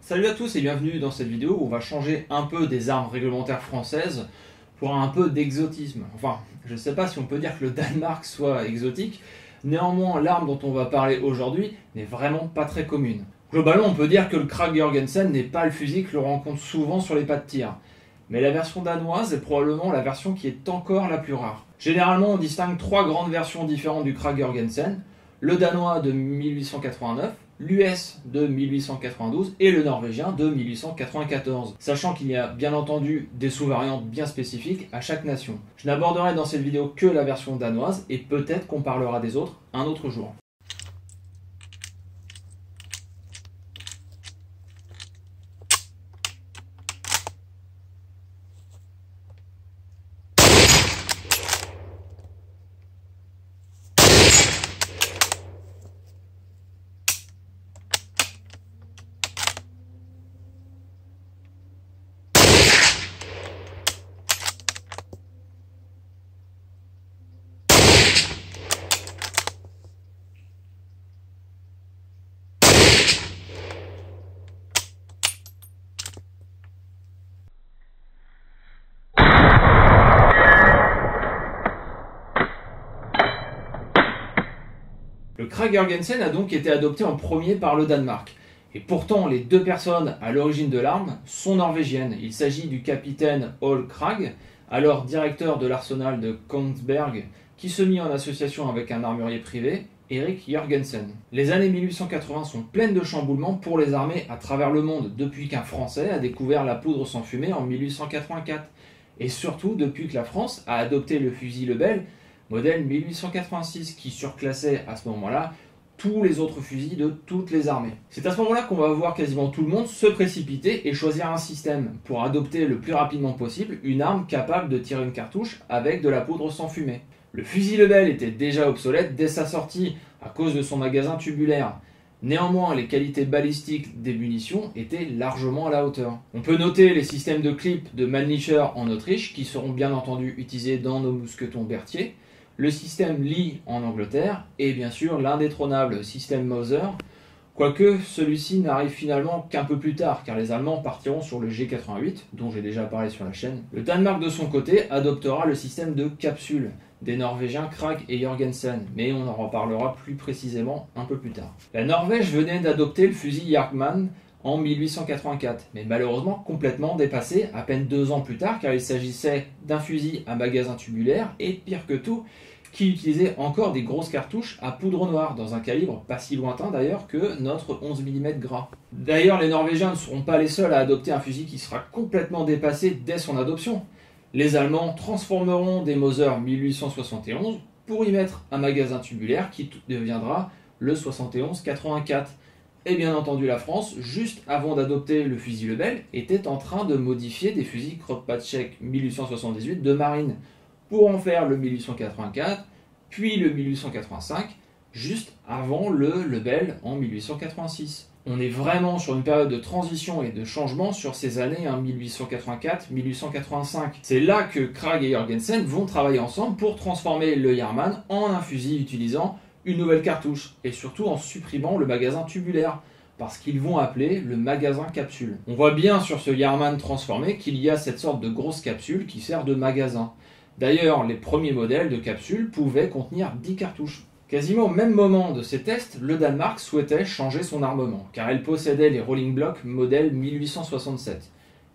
Salut à tous et bienvenue dans cette vidéo où on va changer un peu des armes réglementaires françaises pour un peu d'exotisme. Enfin, je ne sais pas si on peut dire que le Danemark soit exotique, néanmoins l'arme dont on va parler aujourd'hui n'est vraiment pas très commune. Globalement, on peut dire que le Krag Jørgensen n'est pas le fusil que l'on rencontre souvent sur les pas de tir. Mais la version danoise est probablement la version qui est encore la plus rare. Généralement, on distingue trois grandes versions différentes du Krag Jørgensen. Le danois de 1889, l'US de 1892 et le norvégien de 1894, sachant qu'il y a bien entendu des sous-variantes bien spécifiques à chaque nation. Je n'aborderai dans cette vidéo que la version danoise et peut-être qu'on parlera des autres un autre jour. Le Krag Jørgensen a donc été adopté en premier par le Danemark. Et pourtant, les deux personnes à l'origine de l'arme sont norvégiennes. Il s'agit du capitaine Ole Krag, alors directeur de l'arsenal de Kongsberg, qui se mit en association avec un armurier privé, Erik Jørgensen. Les années 1880 sont pleines de chamboulements pour les armées à travers le monde, depuis qu'un Français a découvert la poudre sans fumée en 1884. Et surtout depuis que la France a adopté le fusil Lebel, modèle 1886, qui surclassait à ce moment-là tous les autres fusils de toutes les armées. C'est à ce moment-là qu'on va voir quasiment tout le monde se précipiter et choisir un système pour adopter le plus rapidement possible une arme capable de tirer une cartouche avec de la poudre sans fumée. Le fusil Lebel était déjà obsolète dès sa sortie à cause de son magasin tubulaire. Néanmoins, les qualités balistiques des munitions étaient largement à la hauteur. On peut noter les systèmes de clip de Mannlicher en Autriche qui seront bien entendu utilisés dans nos mousquetons Berthier, le système Lee en Angleterre et bien sûr l'indétrônable système Mauser, quoique celui-ci n'arrive finalement qu'un peu plus tard car les Allemands partiront sur le G88 dont j'ai déjà parlé sur la chaîne. Le Danemark de son côté adoptera le système de capsule des Norvégiens Krag et Jørgensen, mais on en reparlera plus précisément un peu plus tard. La Norvège venait d'adopter le fusil Hjalmar en 1884, mais malheureusement complètement dépassé à peine 2 ans plus tard car il s'agissait d'un fusil à magasin tubulaire et pire que tout, qui utilisait encore des grosses cartouches à poudre noire dans un calibre pas si lointain d'ailleurs que notre 11 mm gras. D'ailleurs les Norvégiens ne seront pas les seuls à adopter un fusil qui sera complètement dépassé dès son adoption. Les Allemands transformeront des Mauser 1871 pour y mettre un magasin tubulaire qui deviendra le 71-84. Et bien entendu la France, juste avant d'adopter le fusil Lebel, était en train de modifier des fusils Kropatschek 1878 de marine pour en faire le 1884, puis le 1885, juste avant le Lebel en 1886. On est vraiment sur une période de transition et de changement sur ces années 1884-1885. C'est là que Krag et Jørgensen vont travailler ensemble pour transformer le Hjalmar en un fusil utilisant une nouvelle cartouche, et surtout en supprimant le magasin tubulaire, parce qu'ils vont appeler le magasin capsule. On voit bien sur ce Hjalmar transformé qu'il y a cette sorte de grosse capsule qui sert de magasin. D'ailleurs, les premiers modèles de capsule pouvaient contenir 10 cartouches. Quasiment au même moment de ces tests, le Danemark souhaitait changer son armement, car elle possédait les Rolling Block modèle 1867.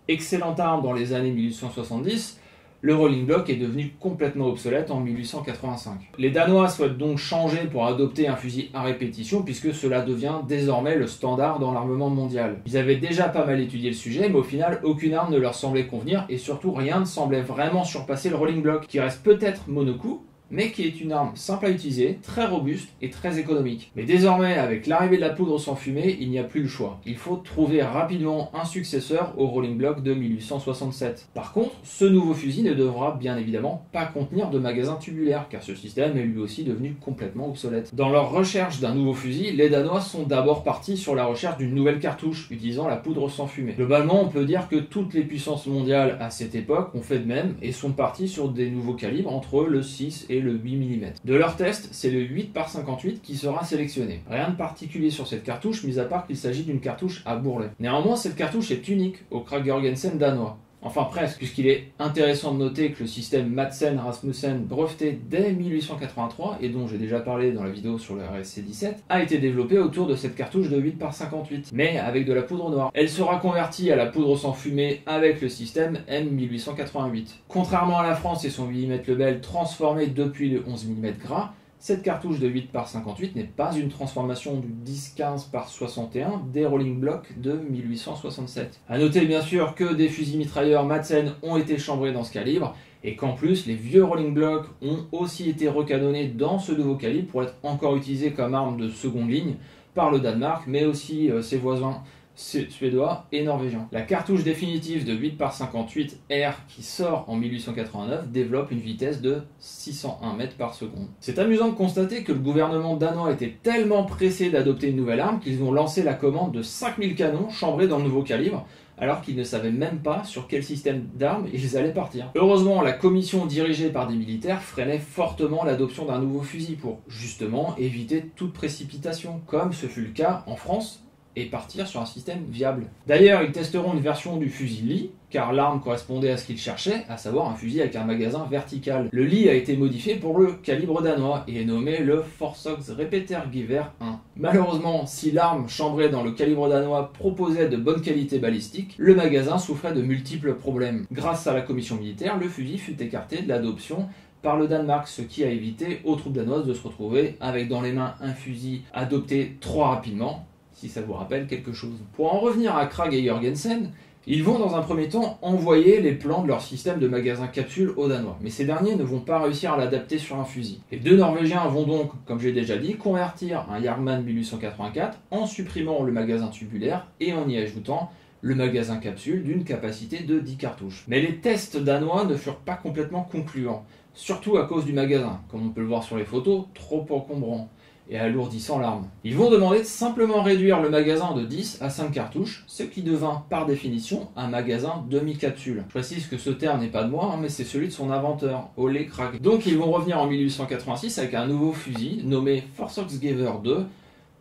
Excellente arme dans les années 1870, le Rolling Block est devenu complètement obsolète en 1885. Les Danois souhaitent donc changer pour adopter un fusil à répétition puisque cela devient désormais le standard dans l'armement mondial. Ils avaient déjà pas mal étudié le sujet mais au final aucune arme ne leur semblait convenir et surtout rien ne semblait vraiment surpasser le Rolling Block qui reste peut-être monocoup mais qui est une arme simple à utiliser, très robuste et très économique. Mais désormais, avec l'arrivée de la poudre sans fumée, il n'y a plus le choix. Il faut trouver rapidement un successeur au Rolling Block de 1867. Par contre, ce nouveau fusil ne devra bien évidemment pas contenir de magasin tubulaire, car ce système est lui aussi devenu complètement obsolète. Dans leur recherche d'un nouveau fusil, les Danois sont d'abord partis sur la recherche d'une nouvelle cartouche, utilisant la poudre sans fumée. Globalement, on peut dire que toutes les puissances mondiales à cette époque ont fait de même, et sont partis sur des nouveaux calibres entre le 6 et et le 8 mm. De leur test, c'est le 8x58 qui sera sélectionné. Rien de particulier sur cette cartouche, mis à part qu'il s'agit d'une cartouche à bourrelet. Néanmoins, cette cartouche est unique au Krag Jorgensen danois. Enfin presque, puisqu'il est intéressant de noter que le système Madsen-Rasmussen, breveté dès 1883, et dont j'ai déjà parlé dans la vidéo sur le RSC-17, a été développé autour de cette cartouche de 8x58, mais avec de la poudre noire. Elle sera convertie à la poudre sans fumée avec le système M1888. Contrairement à la France et son 8 mm Lebel transformé depuis le 11 mm gras, cette cartouche de 8x58 n'est pas une transformation du 10-15x61 des Rolling Block de 1867. A noter bien sûr que des fusils mitrailleurs Madsen ont été chambrés dans ce calibre et qu'en plus les vieux Rolling Block ont aussi été recanonnés dans ce nouveau calibre pour être encore utilisés comme arme de seconde ligne par le Danemark mais aussi ses voisins suédois et norvégiens. La cartouche définitive de 8x58R qui sort en 1889 développe une vitesse de 601 mètres par seconde. C'est amusant de constater que le gouvernement danois était tellement pressé d'adopter une nouvelle arme qu'ils ont lancé la commande de 5000 canons chambrés dans le nouveau calibre alors qu'ils ne savaient même pas sur quel système d'armes ils allaient partir. Heureusement, la commission dirigée par des militaires freinait fortement l'adoption d'un nouveau fusil pour justement éviter toute précipitation, comme ce fut le cas en France, et partir sur un système viable. D'ailleurs, ils testeront une version du fusil Lee, car l'arme correspondait à ce qu'ils cherchaient, à savoir un fusil avec un magasin vertical. Le Lee a été modifié pour le calibre danois et est nommé le Forsox Repetergewehr 1. Malheureusement, si l'arme chambrée dans le calibre danois proposait de bonnes qualités balistiques, le magasin souffrait de multiples problèmes. Grâce à la commission militaire, le fusil fut écarté de l'adoption par le Danemark, ce qui a évité aux troupes danoises de se retrouver avec dans les mains un fusil adopté trop rapidement, si ça vous rappelle quelque chose. Pour en revenir à Krag et Jorgensen, ils vont dans un premier temps envoyer les plans de leur système de magasin capsule aux Danois, mais ces derniers ne vont pas réussir à l'adapter sur un fusil. Les deux Norvégiens vont donc, comme j'ai déjà dit, convertir un Jagdman 1884 en supprimant le magasin tubulaire et en y ajoutant le magasin capsule d'une capacité de 10 cartouches. Mais les tests danois ne furent pas complètement concluants, surtout à cause du magasin, comme on peut le voir sur les photos, trop encombrant et alourdissant l'arme. Ils vont demander de simplement réduire le magasin de 10 à 5 cartouches, ce qui devint par définition un magasin demi-capsule. Je précise que ce terme n'est pas de moi, mais c'est celui de son inventeur, Ole Krag. Donc ils vont revenir en 1886 avec un nouveau fusil nommé Forsoxgewehr 2,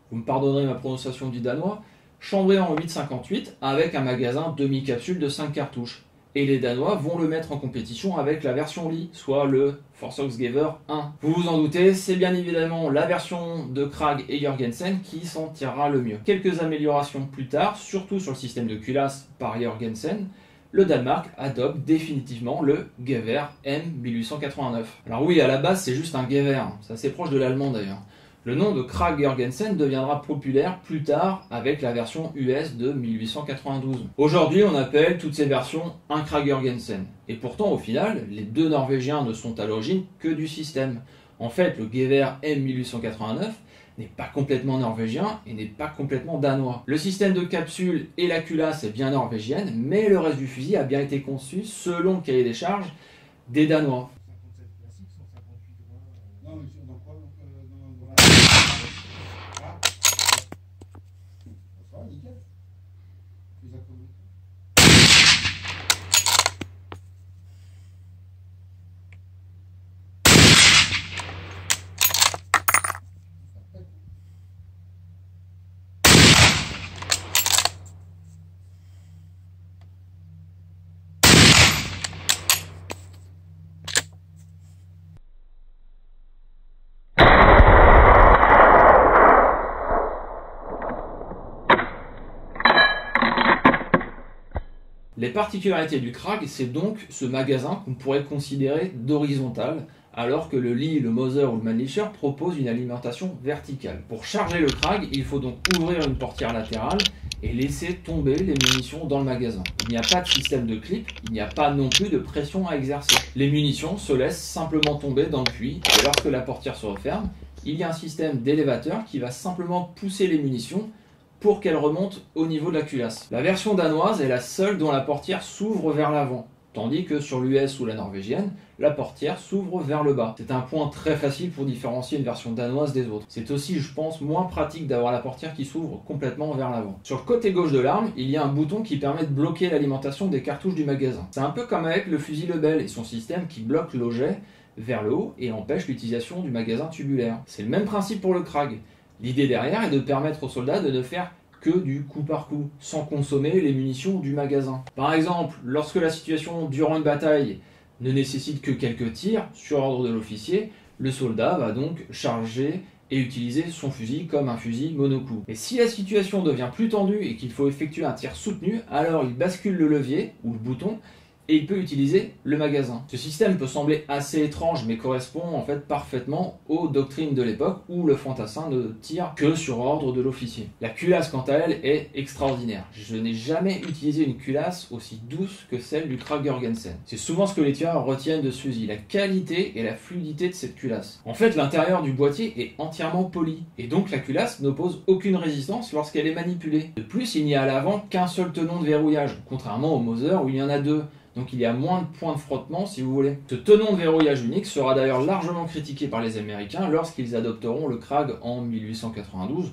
vous me pardonnerez ma prononciation du danois, chambré en 8,58 avec un magasin demi-capsule de 5 cartouches. Et les Danois vont le mettre en compétition avec la version Lee, soit le Forsoxgewehr 1. Vous vous en doutez, c'est bien évidemment la version de Krag et Jorgensen qui s'en tirera le mieux. Quelques améliorations plus tard, surtout sur le système de culasse par Jorgensen, le Danemark adopte définitivement le Gewehr M1889. Alors oui, à la base c'est juste un Gewehr, c'est assez proche de l'allemand d'ailleurs. Le nom de Krag Jorgensen deviendra populaire plus tard avec la version US de 1892. Aujourd'hui, on appelle toutes ces versions un Krag Jorgensen. Et pourtant, au final, les deux Norvégiens ne sont à l'origine que du système. En fait, le Gewehr M1889 n'est pas complètement norvégien et n'est pas complètement danois. Le système de capsule et la culasse est bien norvégienne, mais le reste du fusil a bien été conçu selon le cahier des charges des Danois. Les particularités du Krag, c'est donc ce magasin qu'on pourrait considérer d'horizontal, alors que le Lee, le Moser ou le Mannlicher proposent une alimentation verticale. Pour charger le Krag, il faut donc ouvrir une portière latérale et laisser tomber les munitions dans le magasin. Il n'y a pas de système de clip, il n'y a pas non plus de pression à exercer. Les munitions se laissent simplement tomber dans le puits, et lorsque la portière se referme, il y a un système d'élévateur qui va simplement pousser les munitions pour qu'elle remonte au niveau de la culasse. La version danoise est la seule dont la portière s'ouvre vers l'avant, tandis que sur l'US ou la norvégienne, la portière s'ouvre vers le bas. C'est un point très facile pour différencier une version danoise des autres. C'est aussi, je pense, moins pratique d'avoir la portière qui s'ouvre complètement vers l'avant. Sur le côté gauche de l'arme, il y a un bouton qui permet de bloquer l'alimentation des cartouches du magasin. C'est un peu comme avec le fusil Lebel et son système qui bloque l'objet vers le haut et empêche l'utilisation du magasin tubulaire. C'est le même principe pour le Krag. L'idée derrière est de permettre aux soldats de ne faire que du coup par coup, sans consommer les munitions du magasin. Par exemple, lorsque la situation durant une bataille ne nécessite que quelques tirs, sur ordre de l'officier, le soldat va donc charger et utiliser son fusil comme un fusil monocoup. Et si la situation devient plus tendue et qu'il faut effectuer un tir soutenu, alors il bascule le levier, ou le bouton, et il peut utiliser le magasin. Ce système peut sembler assez étrange, mais correspond en fait parfaitement aux doctrines de l'époque où le fantassin ne tire que sur ordre de l'officier. La culasse, quant à elle, est extraordinaire. Je n'ai jamais utilisé une culasse aussi douce que celle du Krag-Jorgensen. C'est souvent ce que les tueurs retiennent de ce fusil, la qualité et la fluidité de cette culasse. En fait, l'intérieur du boîtier est entièrement poli, et donc la culasse n'oppose aucune résistance lorsqu'elle est manipulée. De plus, il n'y a à l'avant qu'un seul tenon de verrouillage, contrairement au Mauser où il y en a deux. Donc il y a moins de points de frottement si vous voulez. Ce tenon de verrouillage unique sera d'ailleurs largement critiqué par les Américains lorsqu'ils adopteront le Krag en 1892,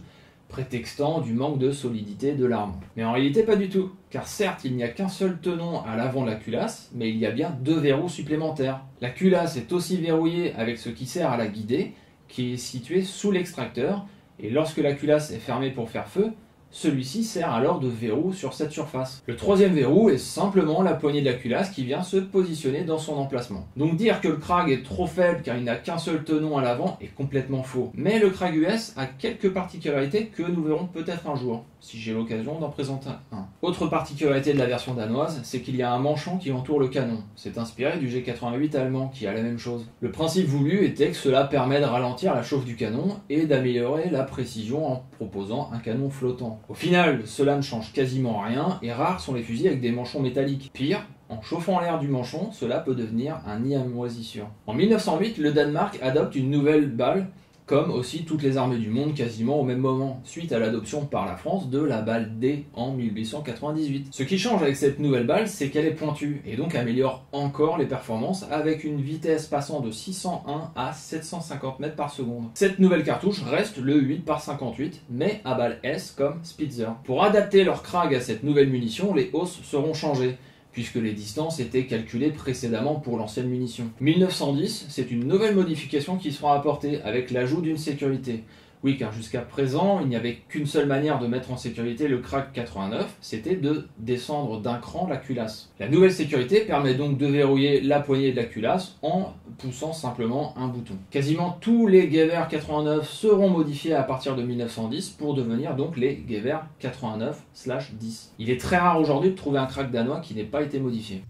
prétextant du manque de solidité de l'arme. Mais en réalité pas du tout, car certes il n'y a qu'un seul tenon à l'avant de la culasse, mais il y a bien deux verrous supplémentaires. La culasse est aussi verrouillée avec ce qui sert à la guider, qui est situé sous l'extracteur, et lorsque la culasse est fermée pour faire feu, celui-ci sert alors de verrou sur cette surface. Le troisième verrou est simplement la poignée de la culasse qui vient se positionner dans son emplacement. Donc dire que le Krag est trop faible car il n'a qu'un seul tenon à l'avant est complètement faux. Mais le Krag US a quelques particularités que nous verrons peut-être un jour, si j'ai l'occasion d'en présenter un. Autre particularité de la version danoise, c'est qu'il y a un manchon qui entoure le canon. C'est inspiré du G88 allemand qui a la même chose. Le principe voulu était que cela permet de ralentir la chauffe du canon et d'améliorer la précision en proposant un canon flottant. Au final, cela ne change quasiment rien et rares sont les fusils avec des manchons métalliques. Pire, en chauffant l'air du manchon, cela peut devenir un nid à moisissure. En 1908, le Danemark adopte une nouvelle balle, comme aussi toutes les armées du monde quasiment au même moment, suite à l'adoption par la France de la balle D en 1898. Ce qui change avec cette nouvelle balle, c'est qu'elle est pointue, et donc améliore encore les performances avec une vitesse passant de 601 à 750 mètres par seconde. Cette nouvelle cartouche reste le 8 par 58, mais à balle S comme Spitzer. Pour adapter leur Krag à cette nouvelle munition, les hausses seront changées, puisque les distances étaient calculées précédemment pour l'ancienne munition. 1910, c'est une nouvelle modification qui sera apportée avec l'ajout d'une sécurité. Oui, car jusqu'à présent, il n'y avait qu'une seule manière de mettre en sécurité le Krag 89, c'était de descendre d'un cran la culasse. La nouvelle sécurité permet donc de verrouiller la poignée de la culasse en poussant simplement un bouton. Quasiment tous les Gewehr 89 seront modifiés à partir de 1910 pour devenir donc les Gewehr 89/10. Il est très rare aujourd'hui de trouver un Krag danois qui n'ait pas été modifié.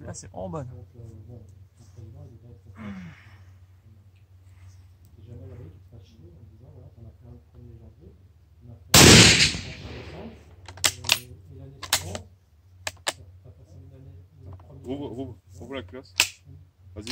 Là, c'est en bonne. Ouvre la classe. Vas-y.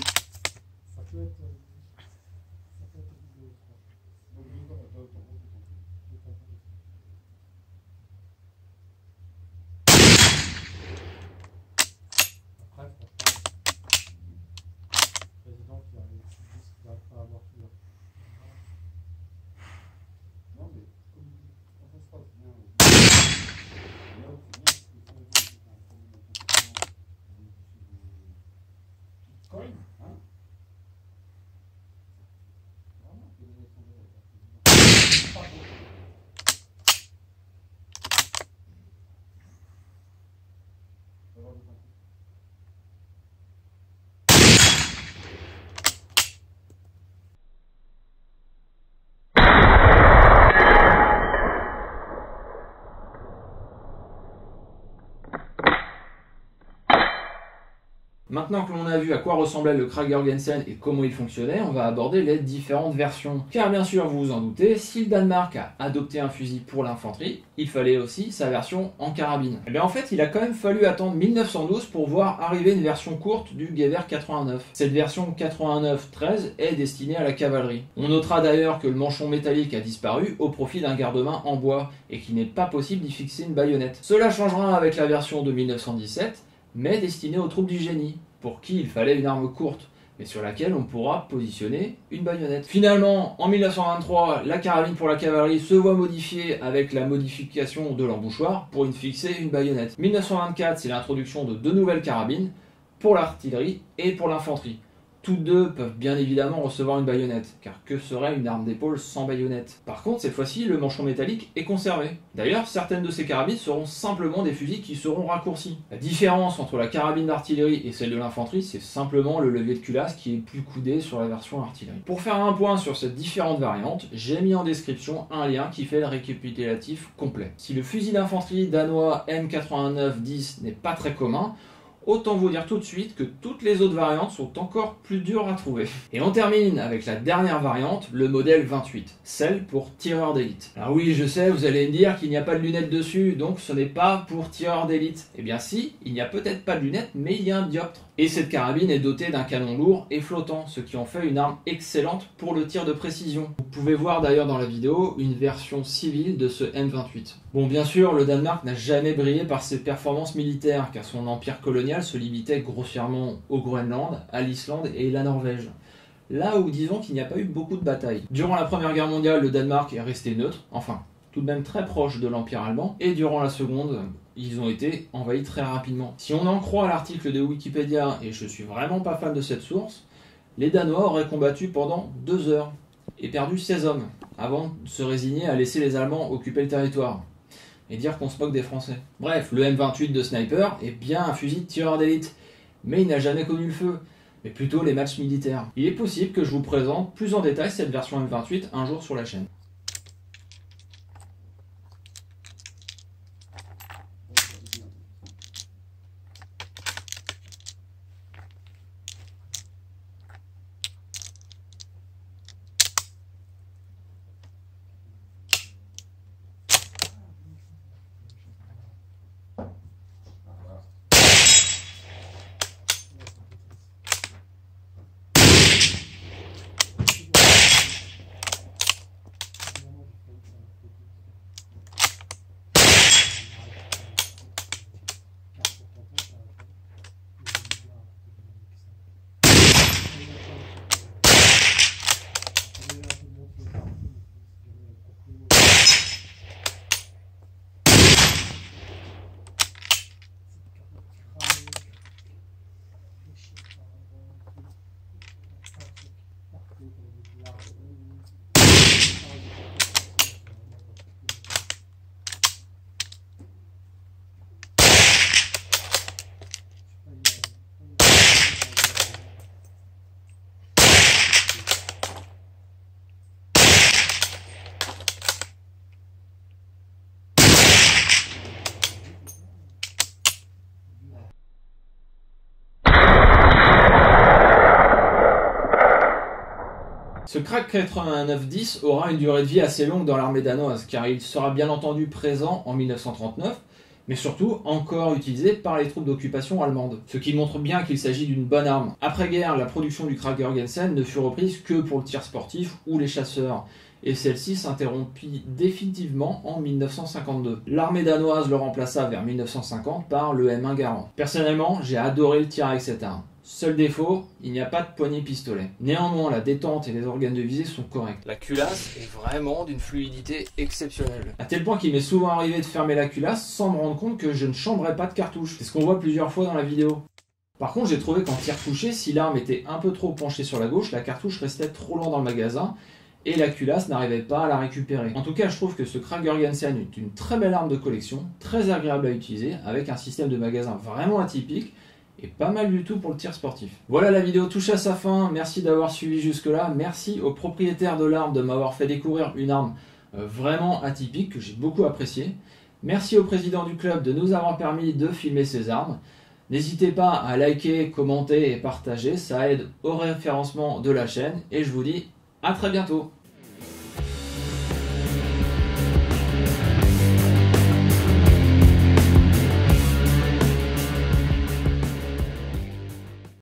Maintenant que l'on a vu à quoi ressemblait le Krag-Jorgensen et comment il fonctionnait, on va aborder les différentes versions. Car bien sûr, vous vous en doutez, si le Danemark a adopté un fusil pour l'infanterie, il fallait aussi sa version en carabine. Et bien en fait, il a quand même fallu attendre 1912 pour voir arriver une version courte du Gewehr 89. Cette version 89-13 est destinée à la cavalerie. On notera d'ailleurs que le manchon métallique a disparu au profit d'un garde-main en bois et qu'il n'est pas possible d'y fixer une baïonnette. Cela changera avec la version de 1917, mais destinée aux troupes du génie, pour qui il fallait une arme courte, mais sur laquelle on pourra positionner une baïonnette. Finalement, en 1923, la carabine pour la cavalerie se voit modifiée avec la modification de l'embouchoir pour fixer une baïonnette. 1924, c'est l'introduction de 2 nouvelles carabines, pour l'artillerie et pour l'infanterie. Toutes deux peuvent bien évidemment recevoir une baïonnette, car que serait une arme d'épaule sans baïonnette? Par contre, cette fois-ci, le manchon métallique est conservé. D'ailleurs, certaines de ces carabines seront simplement des fusils qui seront raccourcis. La différence entre la carabine d'artillerie et celle de l'infanterie, c'est simplement le levier de culasse qui est plus coudé sur la version artillerie. Pour faire un point sur ces différentes variantes, j'ai mis en description un lien qui fait le récapitulatif complet. Si le fusil d'infanterie danois M89-10 n'est pas très commun, autant vous dire tout de suite que toutes les autres variantes sont encore plus dures à trouver. Et on termine avec la dernière variante, le modèle 28, celle pour tireur d'élite. Alors oui, je sais, vous allez me dire qu'il n'y a pas de lunettes dessus, donc ce n'est pas pour tireur d'élite. Eh bien si, il n'y a peut-être pas de lunettes, mais il y a un dioptre. Et cette carabine est dotée d'un canon lourd et flottant, ce qui en fait une arme excellente pour le tir de précision. Vous pouvez voir d'ailleurs dans la vidéo une version civile de ce M28. Bon, bien sûr, le Danemark n'a jamais brillé par ses performances militaires, car son empire colonial se limitait grossièrement au Groenland, à l'Islande et la Norvège. Là où disons qu'il n'y a pas eu beaucoup de batailles. Durant la Première Guerre mondiale, le Danemark est resté neutre, enfin, tout de même très proche de l'Empire allemand, et durant la Seconde, ils ont été envahis très rapidement. Si on en croit l'article de Wikipédia, et je suis vraiment pas fan de cette source, les Danois auraient combattu pendant 2 heures et perdu 16 hommes, avant de se résigner à laisser les Allemands occuper le territoire et dire qu'on se moque des Français. Bref, le M28 de Sniper est bien un fusil de tireur d'élite, mais il n'a jamais connu le feu, mais plutôt les matchs militaires. Il est possible que je vous présente plus en détail cette version M28 un jour sur la chaîne. Ce Krag 89-10 aura une durée de vie assez longue dans l'armée danoise, car il sera bien entendu présent en 1939, mais surtout encore utilisé par les troupes d'occupation allemandes, ce qui montre bien qu'il s'agit d'une bonne arme. Après-guerre, la production du Krag Jørgensen ne fut reprise que pour le tir sportif ou les chasseurs, et celle-ci s'interrompit définitivement en 1952. L'armée danoise le remplaça vers 1950 par le M1 Garand. Personnellement, j'ai adoré le tir avec cette arme. Seul défaut, il n'y a pas de poignée pistolet. Néanmoins, la détente et les organes de visée sont corrects. La culasse est vraiment d'une fluidité exceptionnelle. À tel point qu'il m'est souvent arrivé de fermer la culasse sans me rendre compte que je ne chambrais pas de cartouche. C'est ce qu'on voit plusieurs fois dans la vidéo. Par contre, j'ai trouvé qu'en tir couché, si l'arme était un peu trop penchée sur la gauche, la cartouche restait trop loin dans le magasin et la culasse n'arrivait pas à la récupérer. En tout cas, je trouve que ce Krag Jørgensen est une très belle arme de collection, très agréable à utiliser, avec un système de magasin vraiment atypique, et pas mal du tout pour le tir sportif. Voilà, la vidéo touche à sa fin, merci d'avoir suivi jusque là, merci au propriétaire de l'arme de m'avoir fait découvrir une arme vraiment atypique que j'ai beaucoup appréciée. Merci au président du club de nous avoir permis de filmer ces armes. N'hésitez pas à liker, commenter et partager, ça aide au référencement de la chaîne et je vous dis à très bientôt.